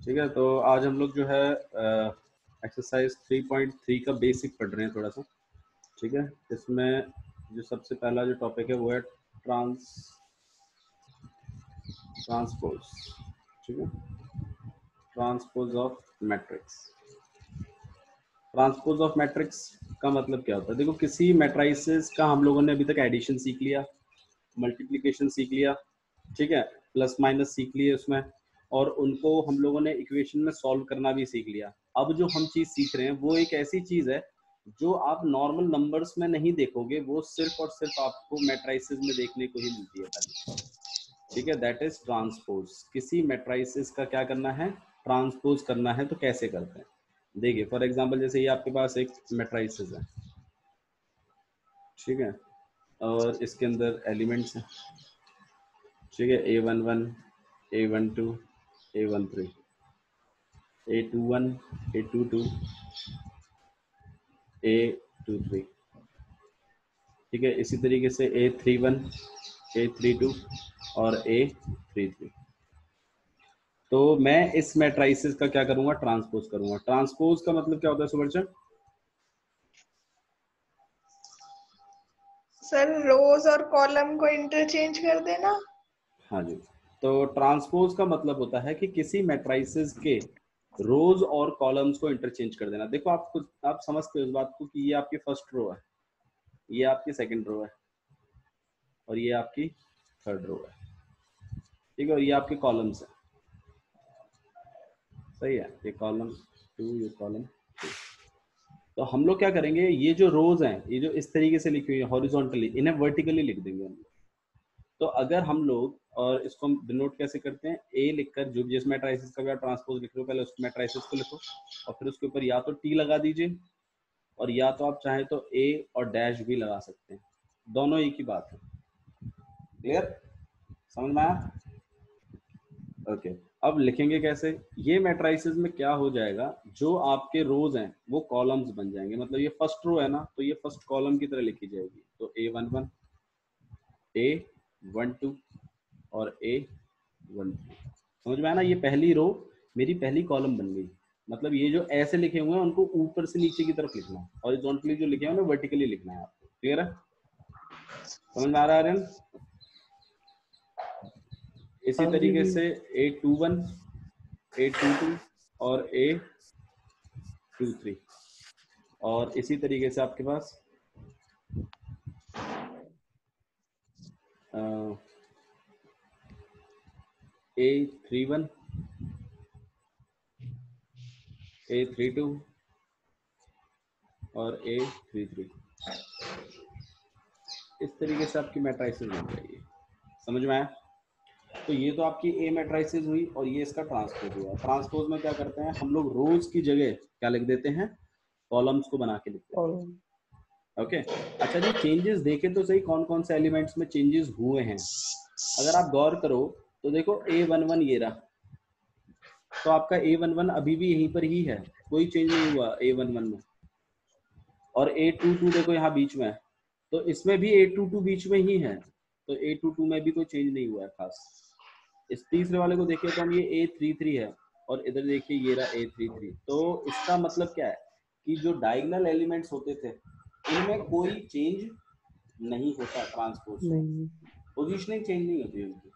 ठीक है, तो आज हम लोग जो है एक्सरसाइज 3.3 का बेसिक पढ़ रहे हैं थोड़ा सा। ठीक है, इसमें जो सबसे पहला जो टॉपिक है वो है ट्रांसपोज। ठीक है, transpose of matrix. Transpose of matrix का मतलब क्या होता है? देखो, किसी मैट्राइसेस का हम लोगों ने अभी तक एडिशन सीख लिया, मल्टीप्लिकेशन सीख लिया, ठीक है, प्लस माइनस सीख लिए उसमें, और उनको हम लोगों ने इक्वेशन में सॉल्व करना भी सीख लिया। अब जो हम चीज सीख रहे हैं वो एक ऐसी चीज है जो आप नॉर्मल नंबर्स में नहीं देखोगे, वो सिर्फ और सिर्फ आपको मैट्राइसेस में देखने को ही मिलती है खाली। ठीक है, दैट इज ट्रांसपोज। किसी मैट्राइसेस का क्या करना है? ट्रांसपोज करना है। तो कैसे करते हैं देखिए, फॉर एग्जांपल जैसे ये आपके पास एक मैट्राइसेस है, ठीक है, और इसके अंदर एलिमेंट्स हैं, ठीक है, A11, A12, A13, A21, A22, A23, ठीक है, इसी तरीके से A31, A32 और A33। तो मैं इस मैट्राइसेस का क्या करूंगा? ट्रांसपोज करूंगा। ट्रांसपोज का मतलब क्या होता है सुबर्चन? सर रोज और कॉलम को इंटरचेंज कर देना। हाँ जी, तो ट्रांसपोज का मतलब होता है कि किसी मैट्राइसेस के रोज और कॉलम्स को इंटरचेंज कर देना। देखो, आप समझते हो इस बात को कि ये आपकी फर्स्ट रो है, ये आपकी सेकंड रो है, और ये आपकी थर्ड रो है, ठीक है, और ये आपके कॉलम्स है। सही है, ये कॉलम 2, ये कॉलम 3। तो हम लोग क्या करेंगे, ये जो रोज हैं, ये जो इस तरीके से लिखी हुई है हॉरिजॉन्टली, इन्हें वर्टिकली लिख देंगे हम लोग। तो अगर हम लोग, और इसको हम डिनोट कैसे करते हैं, ए लिखकर, जो जिस मैट्राइसिस का भी आप ट्रांसपोज लिख रहे हो पहले उस मैट्राइसिस को लिखो, और फिर उसके ऊपर या तो टी लगा दीजिए, और या तो आप चाहें तो ए और डैश भी लगा सकते हैं, दोनों एक ही बात है। क्लियर? समझ में आया? ओके, अब लिखेंगे कैसे? ये मैट्राइसेस में क्या हो जाएगा, जो आपके रोज हैं वो कॉलम्स बन जाएंगे। मतलब ये फर्स्ट रो है ना, तो ये फर्स्ट कॉलम की तरह लिखी जाएगी। तो A11, A12 और A13। समझ में आया ना? ये पहली रो मेरी पहली कॉलम बन गई। मतलब ये जो ऐसे लिखे हुए हैं उनको ऊपर से नीचे की तरफ लिखना है, हॉरिजॉन्टली जो लिखे हैं उन्हें वर्टिकली लिखना है आपको। क्लियर है? समझ में आ रहा है आर्यन? इसी तरीके से A21, A22 और A23, और इसी तरीके से आपके पास A31, A32 और A33। इस तरीके से आपकी मैट्राइसेस बन जाएगी। समझ में आया? तो ये तो आपकी ए मैट्राइसेस हुई, और ये इसका ट्रांसपोज हुआ। ट्रांसपोज में क्या करते हैं हम लोग? रोज की जगह क्या लिख देते हैं? कॉलम्स को बना के लिखते हैं। ओके, अच्छा जी, चेंजेस देखें तो सही, कौन कौन से एलिमेंट्स में चेंजेस हुए हैं। अगर आप गौर करो तो देखो A11 ये रहा, तो आपका A11 अभी भी यहीं पर ही है, कोई चेंज नहीं हुआ A11 में। और A22 देखो यहाँ बीच में है, तो इसमें भी A22 बीच में ही है, तो A22 में भी कोई चेंज नहीं हुआ है खास। इस तीसरे वाले को देखिए तो हम ये A33 है, और इधर देखिए ये रहा A33। तो इसका मतलब क्या है कि जो डायगोनल एलिमेंट्स होते थे उनमें कोई चेंज नहीं होता। ट्रांसपोज पोजीशनिंग चेंज नहीं होती उनकी।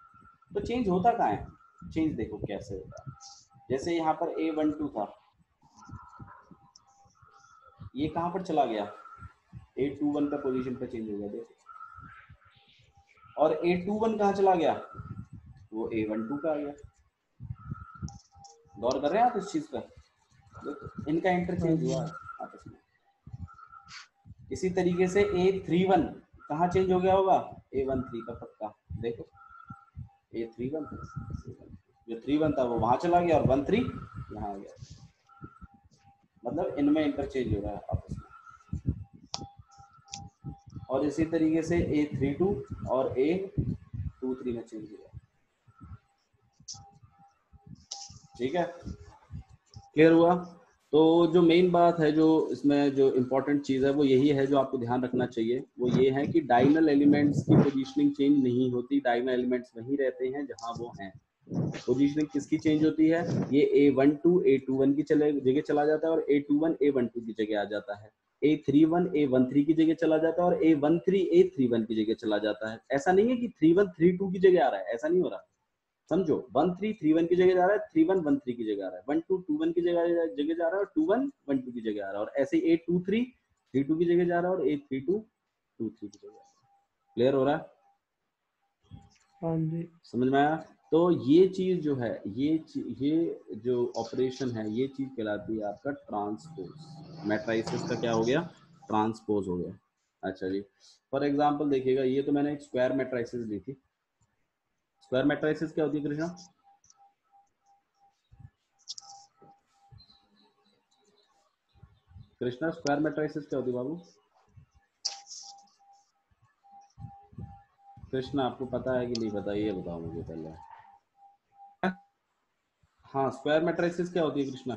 तो चेंज होता कहाँ है? चेंज देखो कैसे होता है। जैसे यहाँ पर A12 था, ये कहाँ पर चला गया? A21 का पोजीशन पर चेंज हो गया, देखो। और A21 कहाँ चला गया? वो A12 का आ गया। गौर कर रहे हैं आप इस चीज पर? देखो, इनका इंटरचेंज हुआ आपस में। इसी तरीके से A31 कहाँ चेंज हो गया होगा? A13 का पक्का। देखो A31, जो 31 था वो वहां चला गया, और 13 यहाँ आ गया। मतलब इनमें इंटरचेंज हो रहा है आपस में। और इसी तरीके से A32 और A23 में चेंज हुआ। ठीक है, क्लियर हुआ? तो जो मेन बात है, जो इसमें जो इम्पोर्टेंट चीज है वो यही है, जो आपको ध्यान रखना चाहिए वो ये है कि डायगोनल एलिमेंट्स की पोजीशनिंग चेंज नहीं होती। डायगोनल एलिमेंट्स वहीं रहते हैं जहां वो हैं। पोजीशनिंग किसकी चेंज होती है? ये A12 A21 की जगह चला जाता है और A21 A12 की जगह आ जाता है। A31 A13 की जगह चला जाता है और A13 A31 की जगह चला जाता है। ऐसा नहीं है कि 31 32 की जगह आ रहा है, ऐसा नहीं हो रहा। समझो, 13 31 की जगह जा रहा है, 31 13 की जगह आ रहा है, 12 21 की जगह जा रहा है और 21 12 की जगह आ रहा है, और ऐसे A23 32 की जगह जा रहा है और A32 23 की जगह आ रहा है। क्लियर हो रहा है? हाँ जी। समझ में आया? तो ये चीज जो है, ये जो ऑपरेशन है, ये चीज कहलाती है आपका ट्रांसपोज। मैट्राइसिस का क्या हो गया? ट्रांसपोज हो गया। अच्छा जी, फॉर एग्जांपल देखिएगा, ये तो मैंने एक स्क्वायर मैट्राइसिस ली थी। स्क्वायर मैट्राइसिस क्या होती है कृष्णा? कृष्णा, स्क्वायर मैट्राइसिस क्या होती है बाबू? कृष्णा, आपको पता है कि नहीं पता, ये बताओ मुझे पहले। हाँ, स्क्वायर मैट्राइसिस क्या होती है कृष्णा?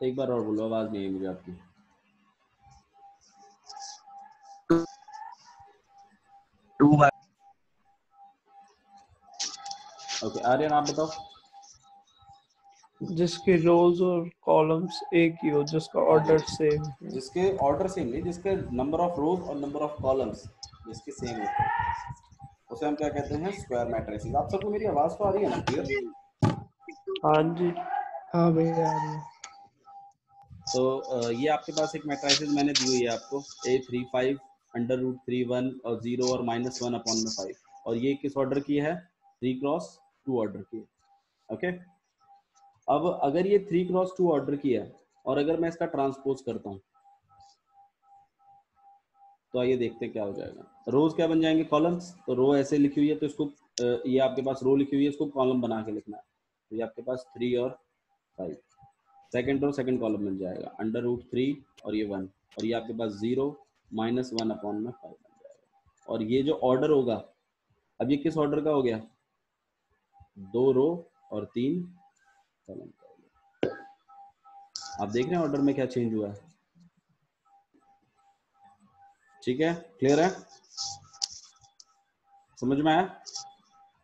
एक बार और बोलो, आवाज नहीं आई मुझे आपकी। ओके, आर्यन आप बताओ। जिसके रोज और कॉलम्स एक ही हो, जिसका ऑर्डर सेम हो। जिसके ऑर्डर सेम नहीं, जिसके नंबर ऑफ रोज और नंबर ऑफ कॉलम्स जिसके सेम होते हैं, उसे हम क्या कहते हैं? Square matrices. आप सबको मेरी आवाज तो आ रही है ना क्लियर? हाँ जी। हाँ भैया आ रही है। तो ये आपके पास एक मैट्रिसेस मैंने दी हुई है आपको, A35 √3 1 और 0 और -1/5, और ये किस ऑर्डर की है? 3x2 ऑर्डर की है। ओके, अब अगर ये 3x2 ऑर्डर की है और अगर मैं इसका ट्रांसपोज करता हूँ, तो आइए देखते हैं क्या हो जाएगा। रोज क्या बन जाएंगे? कॉलम्स। तो रो ऐसे लिखी हुई है, तो इसको ये आपके पास रो लिखी हुई है, इसको कॉलम बना के लिखना है। तो ये आपके पास 3 और 5, सेकंड रो सेकंड कॉलम बन जाएगा, √3 और ये 1, और ये आपके पास 0 -1/5 बन जाएगा। और ये जो ऑर्डर होगा, अब ये किस ऑर्डर का हो गया? 2 रो और 3 कॉलम का हो गया। आप देख रहे हैं ऑर्डर में क्या चेंज हुआ है? ठीक है, क्लियर है? समझ में आया?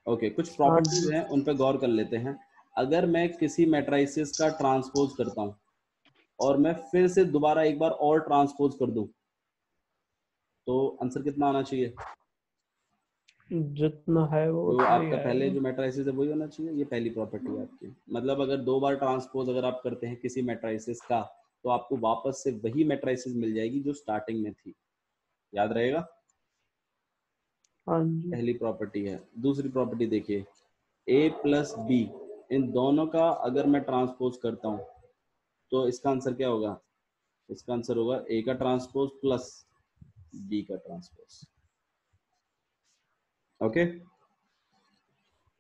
ओके, कुछ प्रॉपर्टीज हैं, उन पर गौर कर लेते हैं। अगर मैं किसी मैट्राइसिस का ट्रांसपोज करता हूं और मैं फिर से दोबारा एक बार और ट्रांसपोज कर दूं, तो आंसर कितना आना चाहिए? जितना है वो जो उतना ही आपका पहले आएगा। जो मैट्राइसिस है वही होना चाहिए। ये पहली प्रॉपर्टी है आपकी। मतलब अगर 2 बार ट्रांसपोज अगर आप करते हैं किसी मैट्राइसिस का, तो आपको वापस से वही मैट्राइसिस मिल जाएगी जो स्टार्टिंग में थी। याद रहेगा? हाँ जी। पहली प्रॉपर्टी है। दूसरी प्रॉपर्टी देखिए, A+B, इन दोनों का अगर मैं ट्रांसपोज करता हूँ, तो इसका आंसर क्या होगा? इसका आंसर होगा A का ट्रांसपोज प्लस B का ट्रांसपोज। ओके,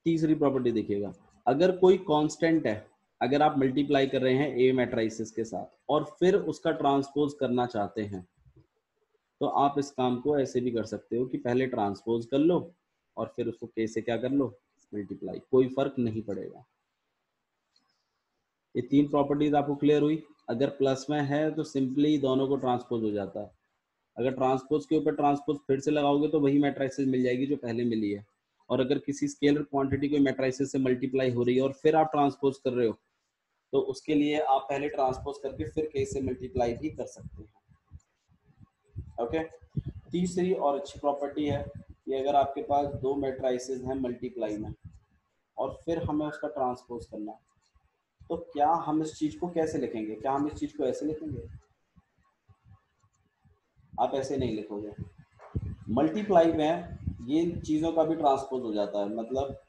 तीसरी प्रॉपर्टी देखिएगा, अगर कोई कांस्टेंट है, अगर आप मल्टीप्लाई कर रहे हैं A मैट्राइसिस के साथ और फिर उसका ट्रांसपोज करना चाहते हैं, तो आप इस काम को ऐसे भी कर सकते हो कि पहले ट्रांसपोज कर लो और फिर उसको K से क्या कर लो? मल्टीप्लाई। कोई फर्क नहीं पड़ेगा। ये 3 प्रॉपर्टीज आपको क्लियर हुई? अगर प्लस में है तो सिंपली दोनों को ट्रांसपोज हो जाता है। अगर ट्रांसपोज के ऊपर ट्रांसपोज फिर से लगाओगे तो वही मैट्रिसेस मिल जाएगी जो पहले मिली है। और अगर किसी स्केलर क्वांटिटी कोई मैट्रिसेस से मल्टीप्लाई हो रही है और फिर आप ट्रांसपोज कर रहे हो, तो उसके लिए आप पहले ट्रांसपोज करके फिर के से मल्टीप्लाई भी कर सकते हैं। ओके, तीसरी और अच्छी प्रॉपर्टी है कि अगर आपके पास 2 मैट्रिसेस हैं मल्टीप्लाई में और फिर हमें उसका ट्रांसपोज करना है, तो क्या हम इस चीज को कैसे लिखेंगे? क्या हम इस चीज को ऐसे लिखेंगे? आप ऐसे नहीं लिखोगे। मल्टीप्लाई में ये चीजों का भी ट्रांसपोज हो जाता है, मतलब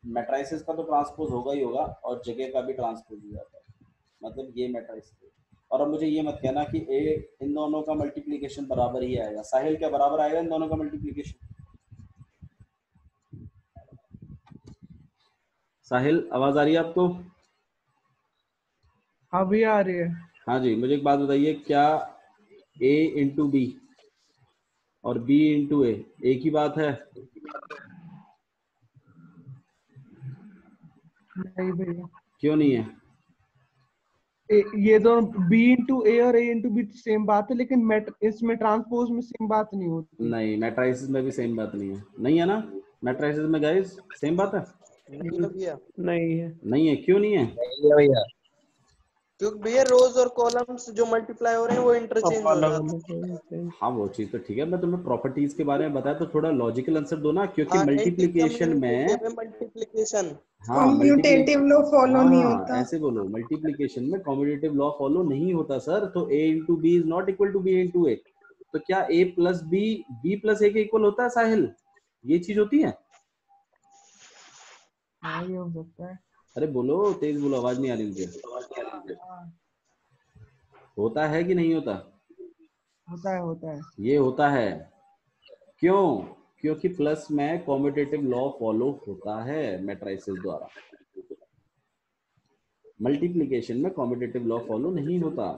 मैट्रिसेस का तो ट्रांसपोज होगा ही होगा और जगह का भी ट्रांसपोज हो जाता है, मतलब ये मैट्रिसेस। और अब मुझे ये मत कहना कि ए इन दोनों का मल्टीप्लिकेशन बराबर ही आएगा। साहिल, क्या बराबर आएगा इन दोनों का मल्टीप्लिकेशन? साहिल, आवाज आ रही है आपको? हाँ भी आ रही है। हाँ जी, मुझे एक बात बताइए, क्या A इंटू बी और B इंटू ए एक ही बात है? नहीं भैया। क्यों नहीं है? ये दोनों बी इंटू ए और ए इंटू बी सेम बात है, लेकिन इसमें ट्रांसपोज में सेम बात नहीं होती। नहीं, मैट्राइसिस में भी सेम बात नहीं है, नहीं है ना मैट्राइसिस में गाइस, सेम बात है? नहीं है भैया, नहीं है। नहीं है, क्यों नहीं है? नहीं है भैया। क्योंकि भैया रोज और कॉलम्स जो मल्टीप्लाई हो रहे हैं वो इंटरचेंज हो अलग जाते हैं। अलग है। हाँ वो चीज तो ठीक है, मैं तुम्हें प्रॉपर्टीज के बारे में बताया तो थोड़ा लॉजिकल आंसर दो ना, क्योंकि हाँ, मल्टीप्लिकेशन में मल्टीप्लिकेशन हाँ कॉम्यूटेटिव लॉ फॉलो नहीं हाँ होता। ऐसे बोलो, मल्टीप्लिकेशन में कॉम्यूटेटिव लॉ फॉलो नहीं होता सर, तो a into B is not equal to b into A. तो क्या a plus b plus a के इक्वल होता है साहिल? ये चीज होती है? हाँ ये हो सकता है। अरे बोलो, तेज बोलो, आवाज नहीं आ रही मुझे। होता है कि नहीं होता? होता है, होता है। ये होता है। क्यों? क्योंकि प्लस में कॉम्यूटेटिव लॉ फॉलो होता है मैट्रिसेस द्वारा, मल्टीप्लिकेशन में कॉम्यूटेटिव लॉ फॉलो नहीं होता।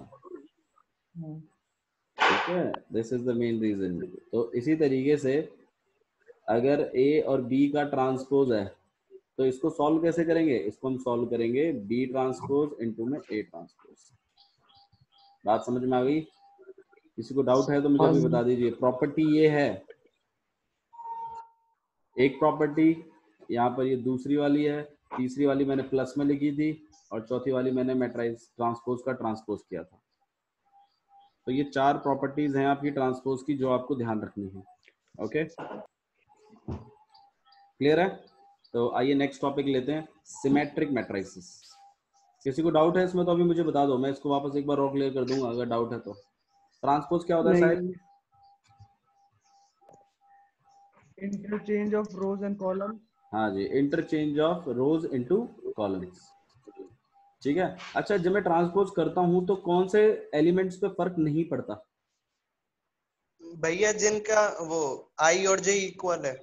ठीक है, this is the main reason. तो इसी तरीके से अगर a और b का ट्रांसपोज है तो इसको सॉल्व कैसे करेंगे? इसको हम सॉल्व करेंगे b ट्रांसपोज इनटू में a ट्रांसपोज। बात समझ में आ गई? किसी को डाउट है तो मुझे अभी बता दीजिए। प्रॉपर्टी ये है, एक प्रॉपर्टी यहाँ पर, ये दूसरी वाली है, तीसरी वाली मैंने प्लस में लिखी थी और चौथी वाली मैंने मैट्रिक्स ट्रांसपोज का ट्रांसपोज किया था। तो ये चार प्रॉपर्टीज हैं आपकी ट्रांसपोज की जो आपको ध्यान रखनी है। ओके, क्लियर है? तो आइए नेक्स्ट टॉपिक लेते हैं, सिमेट्रिक मैट्रिसेस। किसी को डाउट है इसमें तो अभी मुझे बता दो, मैं इसको वापस एक बार और क्लियर कर दूंगा अगर डाउट है तो। ट्रांसपोज क्या होता है साहब? Interchange of rows and column. हाँ जी, interchange of rows into columns. ठीक है। अच्छा, जब मैं ट्रांसपोज करता हूं तो कौन से एलिमेंट्स पे फर्क नहीं पड़ता? भैया जिनका वो आई और जे इक्वल है।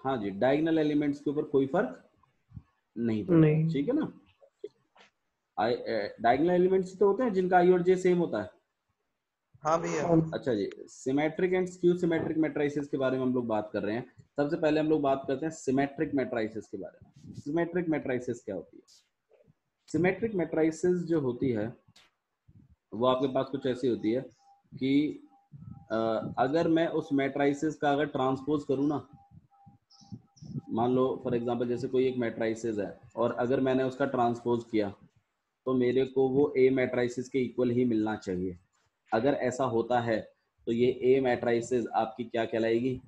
हाँ जी, डायगोनल एलिमेंट्स के ऊपर कोई फर्क नहीं पड़ता। ठीक है ना? डायगोनल एलिमेंट्स तो होते हैं जिनका आई और जे सेम होता है। हाँ भैया। अच्छा जी, symmetric and skew symmetric matrices के बारे में हम लोग बात कर रहे हैं। सबसे पहले हम लोग बात करते हैं सिमेट्रिक मैट्रिसेस के बारे में। सिमेट्रिक मैट्रिसेस क्या होती है? सिमेट्रिक मैट्रिसेस जो होती है वो आपके पास कुछ ऐसी होती है कि अगर मैं उस मैट्रिसेस का अगर ट्रांसपोज करूँ ना, मान लो फॉर एग्जांपल जैसे कोई एक मैट्रिसेस है और अगर मैंने उसका ट्रांसपोज किया तो मेरे को वो ए मैट्रिसेस के इक्वल ही मिलना चाहिए। अगर ऐसा होता है तो ये ए मैट्रिसेस आपकी क्या कहलाएगी?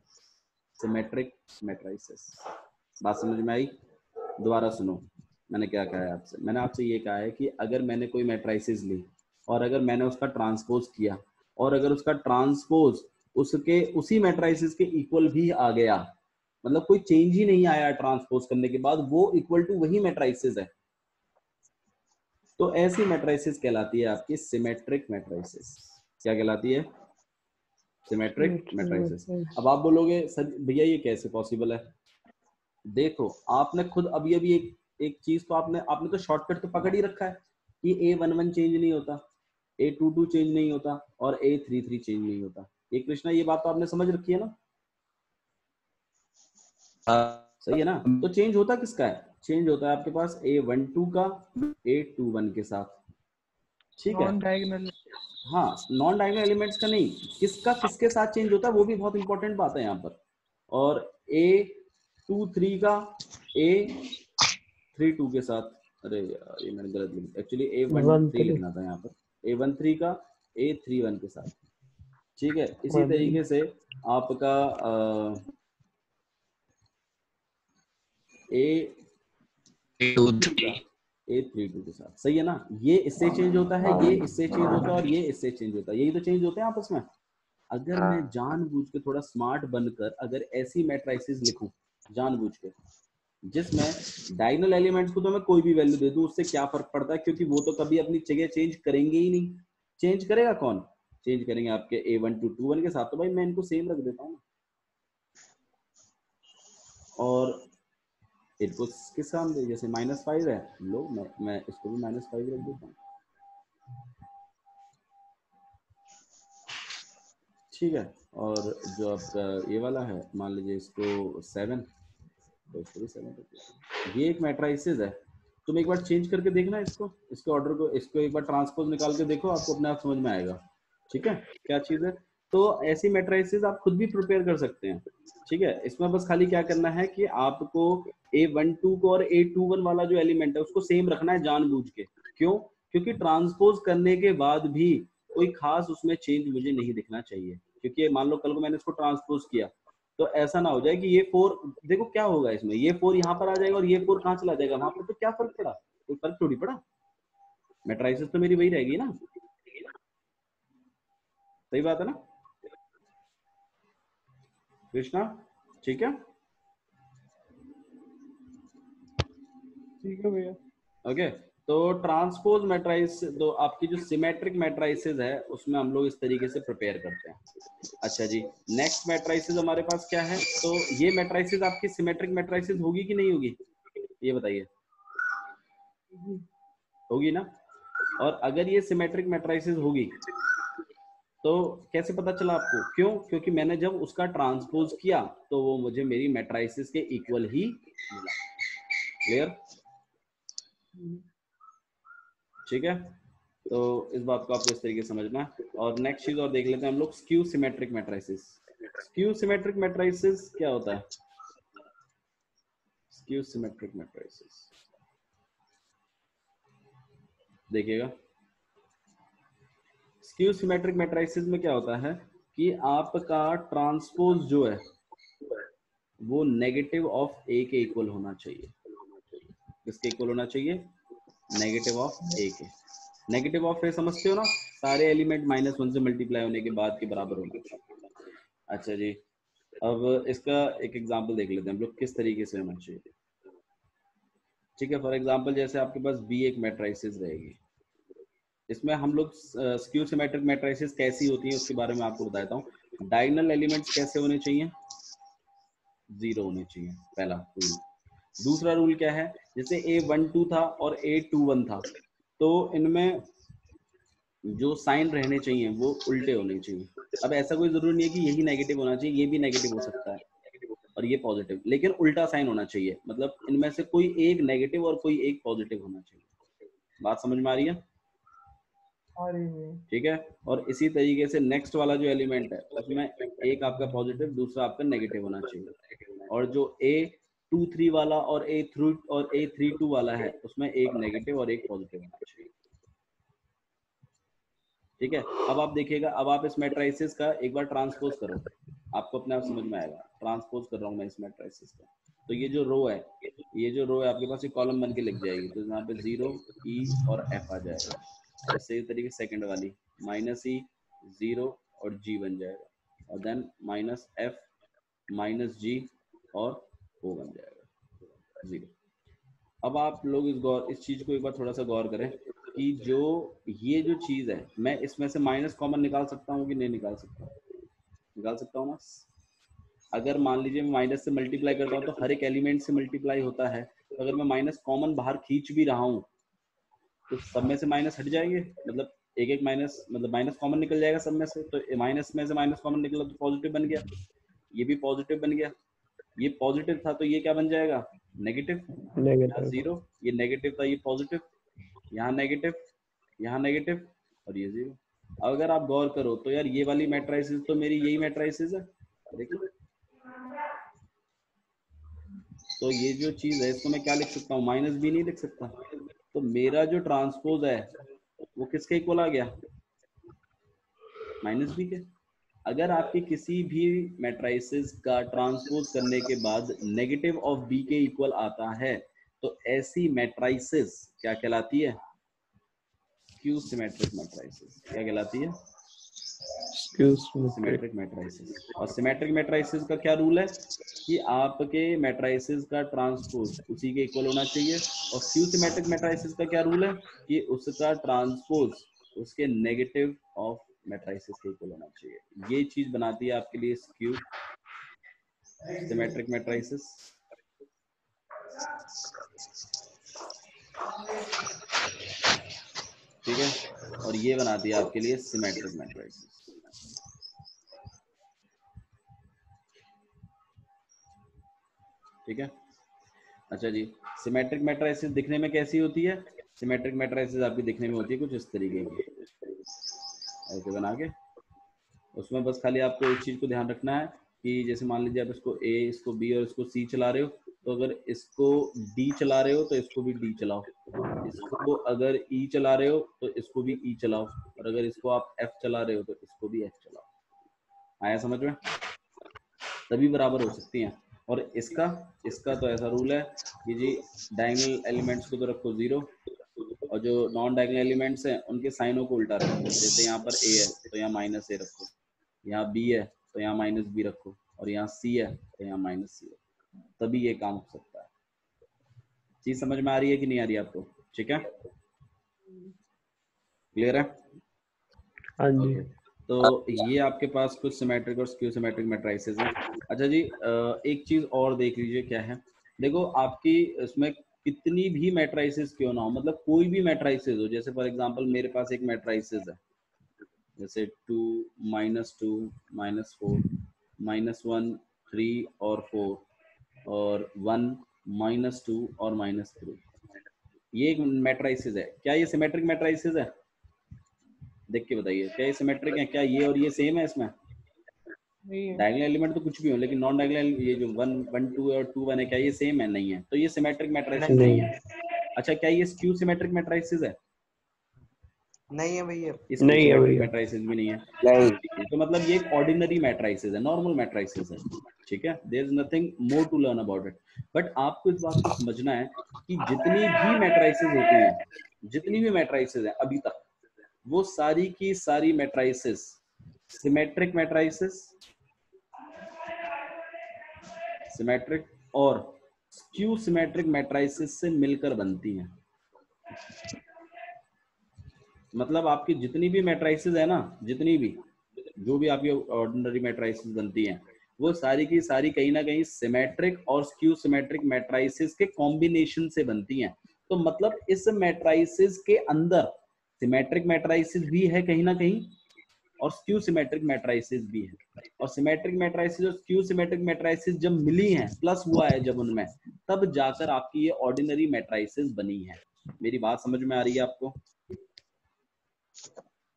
Symmetric matrices. बात समझ में आई? दोबारा सुनो, मैंने क्या कहा है आपसे। मैंने आपसे ये कहा है कि अगर मैंने कोई मैट्रिसेस ली और अगर मैंने उसका ट्रांसपोज किया और अगर उसका ट्रांसपोज उसके उसी मैट्रिसेस के इक्वल भी आ गया, मतलब कोई चेंज ही नहीं आया ट्रांसपोज करने के बाद, वो इक्वल टू वही मैट्रिसेस है, तो ऐसी मैट्रिसेस कहलाती है आपकी सिमेट्रिक मैट्रिसेस। क्या कहलाती है? Symmetric matrices. अब आप बोलोगे सर भैया ये कैसे पॉसिबल है? देखो, आपने खुद अभी अभी एक चीज तो आपने तो शॉर्टकट तो पकड़ ही रखा है कि A11 चेंज नहीं होता, A22 चेंज नहीं होता और A33 चेंज नहीं होता। ये कृष्णा, ये बात तो आपने समझ रखी है ना? सही है ना? तो चेंज होता किसका है? चेंज होता है आपके पास A12 का A21 के साथ। ठीक है, नॉन डायगोनल। हाँ, नॉन डायगोनल एलिमेंट्स का नहीं, किसका किसके साथ चेंज होता है वो भी बहुत इंपॉर्टेंट बात है यहाँ पर। और A23 का A32 के साथ, अरे यार ये मैंने गलत लिखा, एक्चुअली A13 लिखना था यहाँ पर, A13 का A31 के साथ। ठीक है, इसी तरीके से आपका A32 के साथ। सही है ना? ये इससे चेंज होता है, ये इससे चेंज होता है और ये इससे चेंज होता है, यही तो चेंज होते हैं आपस में। अगर मैं जानबूझ के थोड़ा स्मार्ट बनकर अगर ऐसी मैट्रिसेस लिखूं जानबूझ के जिसमें डायगोनल एलिमेंट्स को तो मैं कोई भी वैल्यू दे दूं, उससे क्या फर्क पड़ता है? क्योंकि वो तो कभी अपनी जगह चेंज करेंगे ही नहीं। चेंज करेगा कौन? चेंज करेंगे आपके A1 to 21 के साथ। तो भाई मैं इनको सेम रख देता हूँ और इनको किस काम दे, जैसे -5 है, लो मैं इसको भी -5 रख देता हूँ। ठीक है, और जो आपका ये वाला है मान लीजिए इसको 7, तो इसको भी 7 रख देता हूँ। ये एक मैट्रिसेस है तुम एक बार चेंज करके देखना इसको, इसके ऑर्डर को, इसको एक बार ट्रांसपोज निकाल के देखो, आपको अपने आप समझ में आएगा। ठीक है, क्या चीज है। तो ऐसी मैट्रिसेस आप खुद भी प्रिपेयर कर सकते हैं। ठीक है, इसमें बस खाली क्या करना है कि आपको A12 को और A21 वाला जो एलिमेंट है उसको सेम रखना है जानबूझ के। क्यों? क्योंकि ट्रांसपोज करने के बाद भी कोई खास उसमें चेंज मुझे नहीं दिखना चाहिए। क्योंकि मान लो कल को मैंने इसको ट्रांसपोज किया तो ऐसा ना हो जाए कि ये 4, देखो क्या होगा इसमें, ये 4 यहाँ पर आ जाएगा और ये 4 कहाँ चला जाएगा वहां पर, तो क्या फर्क पड़ा? कोई फर्क थोड़ी पड़ा, मैट्रिसेस तो मेरी वही रहेगी ना। सही बात है ना कृष्णा? ठीक है, ठीक है भैया। ओके। तो ट्रांसपोज मैट्रिस, तो आपकी जो सिमेट्रिक मैट्रिसेस है उसमें हम लोग इस तरीके से प्रिपेयर करते हैं। अच्छा जी, नेक्स्ट मैट्रिसेस हमारे पास क्या है? तो ये मैट्रिसेस आपकी सिमेट्रिक मैट्रिसेस होगी कि नहीं होगी, ये बताइए। होगी ना। और अगर ये सिमेट्रिक मैट्रिसेस होगी तो कैसे पता चला आपको? क्यों? क्योंकि मैंने जब उसका ट्रांसपोज किया तो वो मुझे मेरी मैट्रिसेस के इक्वल ही मिला। क्लियर? ठीक है, तो इस बात को आपको इस तरीके से समझना है। और नेक्स्ट चीज और देख लेते हैं हम लोग, skew symmetric matrices. Skew symmetric matrices क्या होता है? स्क्यू सिमेट्रिक मैट्रिसेस देखिएगा, स्क्यू सिमेट्रिक मैट्रिसेस में क्या होता है कि आपका ट्रांसपोज जो है वो नेगेटिव ऑफ ए के इक्वल होना चाहिए। किसके इक्वल होना चाहिए? नेगेटिव ऑफ ए के। नेगेटिव ऑफ ए समझते हो ना, सारे एलिमेंट -1 से मल्टीप्लाई होने के बाद के बराबर होना चाहिए। अच्छा जी, अब इसका एक एग्जांपल देख लेते हैं हम लोग, किस तरीके से होना चाहिए। ठीक है, फॉर एग्जांपल जैसे आपके पास बी एक मैट्रिसेस रहेगी, इसमें हम लोग स्क्यू सिमेट्रिक मैट्रिसेस कैसी होती हैं उसके बारे में आपको बताता हूँ। डायगोनल एलिमेंट्स कैसे होने चाहिए? 0 होने चाहिए, पहला रूल। दूसरा रूल क्या है? जैसे A12 था और A21 था, तो इनमें जो साइन रहने चाहिए वो उल्टे होने चाहिए। अब ऐसा कोई जरूरी नहीं है कि यही नेगेटिव होना चाहिए, ये भी नेगेटिव हो सकता है और ये पॉजिटिव, लेकिन उल्टा साइन होना चाहिए। मतलब इनमें से कोई एक नेगेटिव और कोई एक पॉजिटिव होना चाहिए। बात समझ में आ रही है? आ रही है। ठीक है, और इसी तरीके से नेक्स्ट वाला जो एलिमेंट है उसमें एक आपका पॉजिटिव, दूसरा आपका नेगेटिव होना चाहिए। और जो A23 वाला और A32 वाला है उसमें एक नेगेटिव और एक पॉजिटिव होना चाहिए। ठीक है, अब आप देखिएगा, अब आप इस मैट्रिसेस का एक बार ट्रांसपोज करो, आपको अपने आप समझ में आएगा। ट्रांसपोज कर रहा हूँ मैं इस मैट्रिसेस का, तो ये जो रो है, ये जो रो है आपके पास, ये कॉलम बन के लिख जाएगी। तो यहाँ पे 0 E और F आ जाएगा। जैसे इस तरीके सेकंड वाली -E 0 और G बन जाएगा, और देन -F -G और O बन जाएगा 0। अब आप लोग इस चीज को एक बार थोड़ा सा गौर करें कि जो ये जो चीज है, मैं इसमें से माइनस कॉमन निकाल सकता हूँ कि नहीं निकाल सकता? निकाल सकता हूँ ना। अगर मान लीजिए मैं माइनस से मल्टीप्लाई करता हूँ तो हर एक एलिमेंट से मल्टीप्लाई होता है, तो अगर मैं माइनस कॉमन बाहर खींच भी रहा हूँ तो सब में से माइनस हट जाएंगे, मतलब एक एक माइनस, मतलब माइनस कॉमन निकल जाएगा सब में से। तो माइनस में से माइनस कॉमन निकला तो पॉजिटिव बन गया, ये भी पॉजिटिव बन गया। ये पॉजिटिव था तो ये क्या बन जाएगा? नेगेटिव। यहाँ 0, ये नेगेटिव था, ये पॉजिटिव, यहाँ नेगेटिव, यहाँ नेगेटिव और ये 0। अब अगर आप गौर करो तो यार ये वाली मैट्रिसेस तो मेरी यही मैट्रिसेस है, देखिए। तो ये जो चीज है इसको मैं क्या लिख सकता हूँ? -B नहीं लिख सकता। तो मेरा जो ट्रांसपोज है वो किसके इक्वल आ गया? -B के। अगर आपके किसी भी मैट्रिसेस का ट्रांसपोज करने के बाद नेगेटिव ऑफ B के इक्वल आता है तो ऐसी मैट्रिसेस क्या कहलाती है? Skew symmetric matrices. क्या कहलाती है? Symmetric matrices. और सिमेट्रिक मैट्रिसेस का क्या रूल है कि आपके मैट्रिसेस का ट्रांसपोज उसी के इक्वल होना चाहिए। और स्क्यू सिमेट्रिक मैट्रिसेस का क्या रूल है कि उसका ट्रांसपोज उसके नेगेटिव ऑफ मैट्रिसेस के इक्वल होना चाहिए। ये चीज बनाती है आपके लिए स्क्यू सिमेट्रिक मैट्रिसेस। ठीक है, और ये बनाती है आपके लिए सिमेट्रिक मैट्रिसेस। ठीक है, अच्छा जी, सिमेट्रिक मैट्रिसेस दिखने में कैसी होती है? सिमेट्रिक मैट्रिसेस आपकी दिखने में होती है कुछ इस तरीके की, ऐसे बना के। उसमें बस खाली आपको एक चीज को ध्यान रखना है कि जैसे मान लीजिए आप इसको ए, इसको बी और इसको सी चला रहे हो, तो अगर इसको डी चला रहे हो तो इसको भी डी चलाओ, इसको अगर ई चला रहे हो तो इसको भी ई चलाओ, और अगर इसको आप एफ चला रहे हो तो इसको भी एफ चलाओ। आया समझ में? तभी बराबर हो सकती हैं। और इसका इसका तो ऐसा रूल है कि जी डायगोनल एलिमेंट्स को तो रखो 0, और जो नॉन डायगोनल एलिमेंट्स हैं उनके साइनों को उल्टा रखो। जैसे यहाँ पर ए है तो यहाँ माइनस ए रखो, यहाँ बी है तो यहाँ माइनस बी रखो, और यहाँ सी है तो यहाँ माइनस सी रखो, तभी ये काम हो सकता है। चीज समझ में आ रही है कि नहीं आ रही है आपको? ठीक है, क्लियर है? हाँ जी। तो ये आपके पास कुछ सिमेट्रिक और स्क्यू सिमेट्रिक मैट्रिसेस हैं। अच्छा जी, एक चीज और देख लीजिए क्या है। देखो आपकी इसमें कितनी भी मैट्रिसेस क्यों ना हो, मतलब कोई भी मैट्रिसेस हो, जैसे फॉर एग्जांपल मेरे पास एक मैट्रिसेस है जैसे 2 -2 -4 -1 3 और 4 और 1 -2 और -3, ये एक मैट्रिसेस है। क्या ये सिमेट्रिक मैट्रिसेस है? देख के बताइए, क्या ये सिमेट्रिक है? क्या ये और ये सेम है? इसमें डायगोनल एलिमेंट तो कुछ भी हो, लेकिन नॉन डायगोनल ये जो 1 1 2 और 2 1 है, क्या ये सेम है? नहीं है, तो ये सिमेट्रिक मैट्रिसेस नहीं है। अच्छा, क्या ये स्क्यू सिमेट्रिक मैट्रिसेस है? नहीं है भैया। नहीं है भैया। मैट्रिसेस भी नहीं है। नहीं। तो मतलब ये एक ऑर्डिनरी मैट्रिसेस है, नॉर्मल मैट्रिसेस है। ठीक है, there is nothing more to learn about it. But आपको इस बात को समझना है कि जितनी भी मैट्रिसेस होती हैं, जितनी भी मैट्रिसेस हैं अभी तक, वो सारी की सारी मैट्रिसेस सिमेट्रिक मैट्रिसेस, सिमेट्रिक और स्क्यू सिमेट्रिक मैट्रिसेस से मिलकर बनती हैं। मतलब आपकी जितनी भी मैट्रिसेस है ना, जितनी भी जो भी आपकी ऑर्डिनरी मैट्रिसेस बनती हैं, वो सारी की सारी कहीं ना कहीं सिमेट्रिक और स्क्यू सिमेट्रिक मैट्रिसेस के कॉम्बिनेशन से बनती हैं। तो मतलब इस मैट्रिसेस के अंदर सिमेट्रिक मैट्रिसेस भी है कहीं ना कहीं, और स्क्यू सिमेट्रिक मैट्रिसेस भी है। और सिमेट्रिक मैट्रिसेस और स्क्यू सिमेट्रिक मैट्रिसेस जब मिली हैं, प्लस हुआ है जब उनमें, तब जाकर आपकी ये ऑर्डिनरी मैट्रिसेस बनी है। मेरी बात समझ में आ रही है आपको?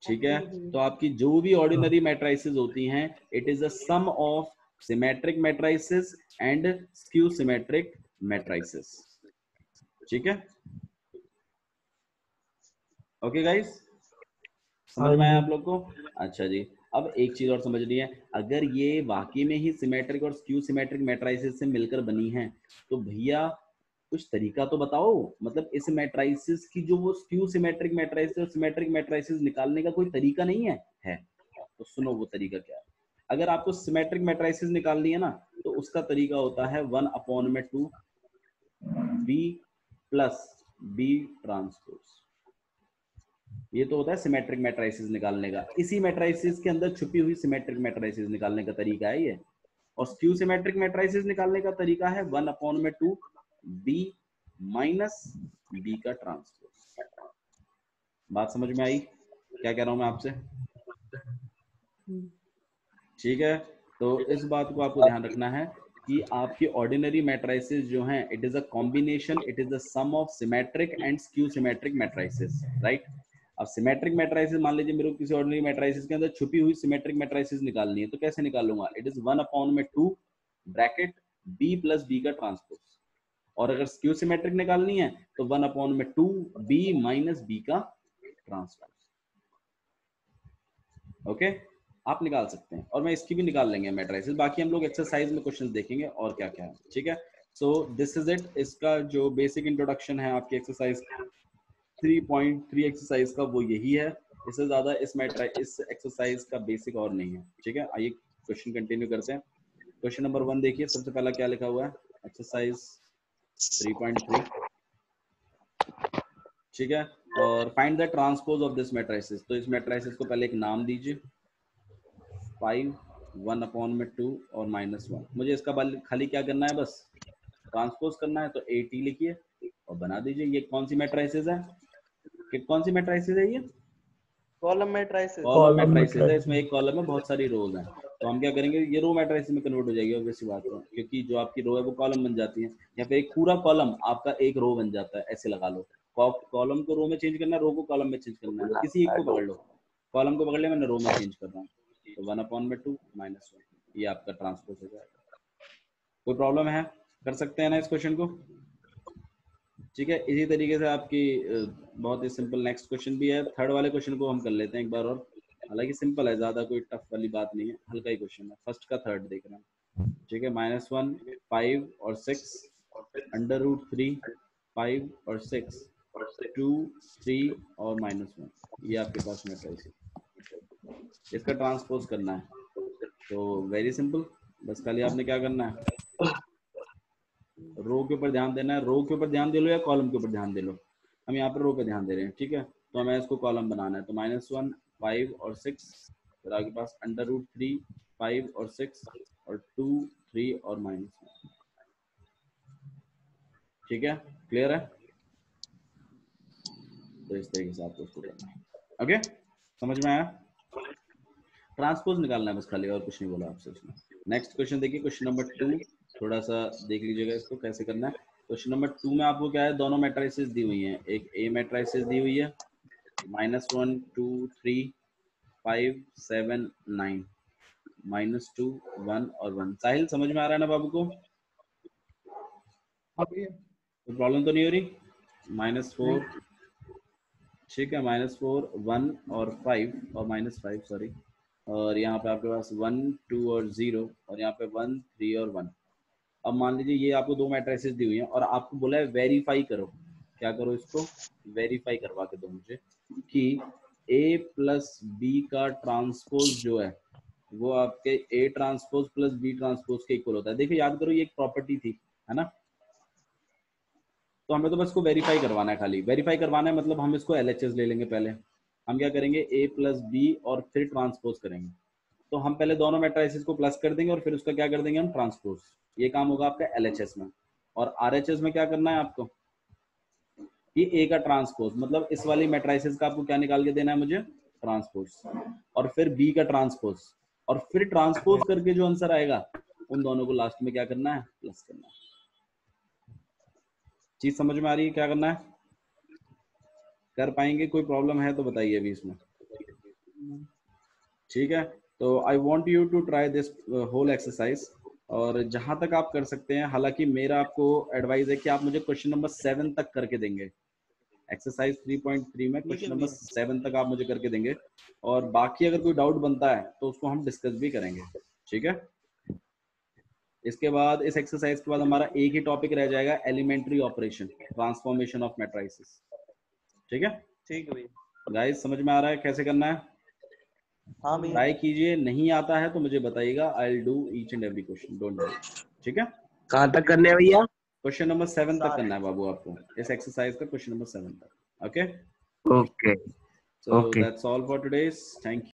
ठीक है, तो आपकी जो भी ऑर्डिनरी मैट्रिसेस होती हैं, it is a sum of symmetric matrices and skew symmetric matrices. ठीक है, ओके गाइस, समझ में आया आप लोग को? अच्छा जी, अब एक चीज और समझनी है, अगर ये वाकई में ही सिमेट्रिक और स्क्यू सिमेट्रिक मैट्रिसेस से मिलकर बनी है, तो भैया कुछ तरीका तो बताओ। मतलब इस मैट्रिसेस की जो वो स्क्यू सिमेट्रिक मैट्रिसेस और सिमेट्रिक मैट्रिसेस निकालने का कोई तरीका नहीं है? तो सुनो वो तरीका क्या है। अगर आपको सिमेट्रिक मैट्रिसेस निकालनी है ना, तो उसका तरीका होता है 1/2 B प्लस B ट्रांसपोज। ये तो होता है सिमेट्रिक मैट्रिसेस निकालने का। इसी मैट्रिसेस के अंदर छुपी हुई सिमेट्रिक मैट्रिसेस निकालने का तरीका है ये। और स्क्यू सिमेट्रिक मैट्रिसेस निकालने का तरीका है 1/2 B माइनस B का ट्रांसपोज। बात समझ में आई क्या कह रहा हूं मैं आपसे? ठीक है, तो इस बात को आपको ध्यान रखना है कि आपकी ऑर्डिनरी मैट्रिसेस जो हैं, it is a combination, it is the sum of symmetric and skew symmetric matrices, right? अब सिमेट्रिक मैट्रिसेस, मान लीजिए मेरे को किसी ऑर्डिनरी मैट्रिसेस के अंदर छुपी हुई सिमेट्रिक मैट्रिसेस निकालनी है, तो कैसे निकालूंगा? It is 1/2 bracket B plus B का ट्रांसपोज। और अगर स्क्यू सिमेट्रिक निकालनी है तो 1/2 B माइनस B का ट्रांसपोज। ओके, आप निकाल सकते हैं, और मैं इसकी भी निकाल लेंगे मैट्रिसेस। बाकी हम लोग एक्सरसाइज में क्वेश्चन देखेंगे और क्या क्या है। ठीक है, सो दिस इज इट। इसका जो बेसिक इंट्रोडक्शन है आपकी एक्सरसाइज 3.3 एक्सरसाइज का, वो यही है। इससे ज्यादा इस एक्सरसाइज का बेसिक और नहीं है। ठीक है, आइए क्वेश्चन कंटिन्यू करते हैं। क्वेश्चन नंबर 1 देखिए, सबसे पहला क्या लिखा हुआ है, एक्सरसाइज 3.3। ठीक है, और find the transpose of this matrices. तो इस मैट्रिसेस को पहले एक नाम दीजिए, 5 1/2 और -1। मुझे इसका खाली क्या करना है, बस ट्रांसपोज करना है। तो 8 लिखिए और बना दीजिए। ये कौन सी मैट्रिसेस है? कौन सी मैट्रिसेस है ये? Column matrices. कॉलम मैट्रिसेस है। इसमें एक कॉलम में बहुत सारी रोज हैं। तो हम क्या करेंगे, ये रो मैट्रिक्स में कन्वर्ट हो जाएगी ऑब्वियस सी बात है, क्योंकि जो आपकी रो है वो कॉलम बन जाती है, या फिर एक पूरा कॉलम आपका एक रो बन जाता है, ऐसे लगा लो। कॉलम को रो में चेंज करना है, रो को कॉलम में चेंज करना है, किसी एक को पकड़ लो, कॉलम को पकड़ लिया मैंने, रो में चेंज कर रहा हूँ, तो 1/2 -1 ये आपका ट्रांसपोज हो जाएगा। कोई प्रॉब्लम है, कर सकते हैं ना इस क्वेश्चन को? ठीक है, इसी तरीके से आपकी बहुत ही सिंपल नेक्स्ट क्वेश्चन भी है, थर्ड वाले क्वेश्चन को हम कर लेते हैं एक बार और, हालांकि सिंपल है, ज्यादा कोई टफ वाली बात नहीं है, हल्का ही क्वेश्चन है, फर्स्ट का थर्ड देख रहे हैं। ठीक है, -1 5 और 6 √3 5 और 6 2 3 और -1, ये आपके पास मैट्रिक्स है, इसका ट्रांसपोज करना है। तो वेरी सिंपल, बस खाली आपने क्या करना है, रो के ऊपर ध्यान देना है, रो के ऊपर ध्यान दे लो या कॉलम के ऊपर ध्यान दे लो, हम यहाँ पर रो पे ध्यान दे रहे हैं। ठीक है, तो हमें इसको कॉलम बनाना है, तो -1 5 और 6, फिर आपके पास √3 5 और 6 और 2 3 और -1। ठीक है, क्लियर है? तो इस तरीके से आपको उसको करना है। ओके, समझ में आया? ट्रांसपोज निकालना है बस खाली, और कुछ नहीं बोला आपसे उसमें। नेक्स्ट क्वेश्चन देखिए, क्वेश्चन नंबर 2, थोड़ा सा देख लीजिएगा इसको कैसे करना है। क्वेश्चन नंबर 2 में आपको क्या है, दोनों मैट्रिसेस दी हुई हैं, एक ए मैट्रिसेस दी हुई है -1 2 3 5 7 9 -2 1 और 1। साहिल समझ में आ रहा है ना बाबू को? अभी कोई प्रॉब्लम तो नहीं हो रही? -4, ठीक है, -4 1 और 5 और -5 सॉरी, और यहाँ पे आपके पास 1 2 और 0, और यहाँ पे 1 3 और 1। अब मान लीजिए ये आपको दो मैट्रिसेस दी हुई हैं और आपको बोला है वेरीफाई करो, क्या करो, इसको वेरीफाई करवा के दो मुझे कि A + B का ट्रांसपोज जो है वो आपके A ट्रांसपोज + B ट्रांसपोज के इक्वल होता है। देखिए याद करो, ये एक प्रॉपर्टी थी, है ना, तो हमें तो बस इसको वेरीफाई करवाना है, खाली वेरीफाई करवाना है, मतलब हम इसको LHS ले लेंगे। पहले हम क्या करेंगे, A + B और फिर ट्रांसपोज करेंगे, तो हम पहले दोनों मैट्रिसेस को प्लस कर देंगे और फिर उसका क्या कर देंगे हम, ट्रांसपोज। ये काम होगा आपका LHS में। और RHS में क्या करना है आपको, कि A का ट्रांसपोज, मतलब इस वाली मैट्रिसेस का आपको क्या निकाल के देना है मुझे, ट्रांसपोज, और फिर B का ट्रांसपोज, और फिर ट्रांसपोज करके जो आंसर आएगा उन दोनों को लास्ट में क्या करना है, प्लस करना है। चीज समझ में आ रही है, क्या करना है, कर पाएंगे? कोई प्रॉब्लम है तो बताइए अभी इसमें। ठीक है, तो I want you to try this whole exercise, और जहां तक आप कर सकते हैं, हालांकि मेरा आपको एडवाइस है कि आप मुझे क्वेश्चन नंबर 7 तक करके देंगे, एक्सरसाइज 3.3 में क्वेश्चन नंबर 7 तक आप मुझे करके देंगे, और बाकी अगर कोई डाउट बनता है तो उसको हम डिस्कस भी करेंगे। ठीक है, इसके बाद इस एक्सरसाइज के बाद हमारा एक ही टॉपिक रह जाएगा, elementary operation, transformation of matrices. ठीक है, ठीक है भैया। गाइस समझ में आ रहा है कैसे करना है? हाँ भैया। ट्राई कीजिए, नहीं आता है तो मुझे बताइएगा, I will do each and every question, don't worry. ठीक है, कहाँ तक करने हैं भैया? क्वेश्चन नंबर 7 तक करना है बाबू आपको, इस एक्सरसाइज का क्वेश्चन नंबर 7 तक। Okay, okay so Okay. that's all for today, thank you।